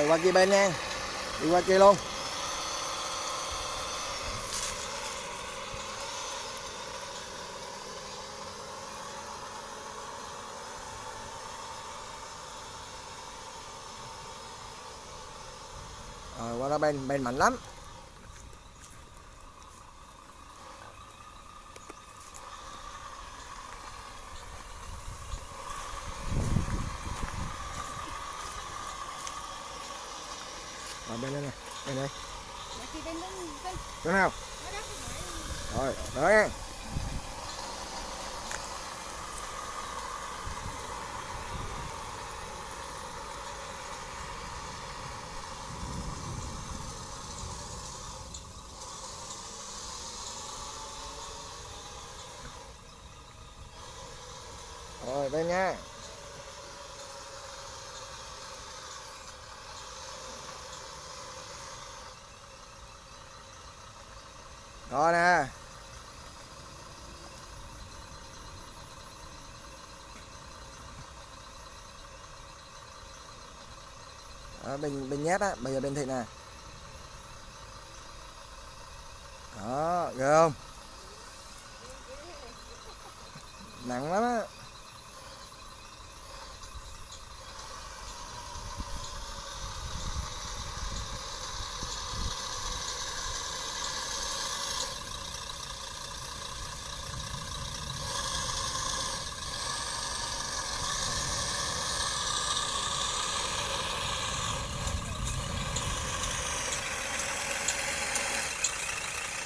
Rồi qua kia bên nha. Đi qua kia luôn. Rồi qua đó bên mạnh lắm. Rồi bên đây nè, bên đây. Đúng không? Rồi, đó nha. Rồi bên nha. Rồi nè. Đó, bên nhát á, bây giờ bên thịt nè. Đó, ghê không? Nặng lắm á.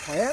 Khỏe.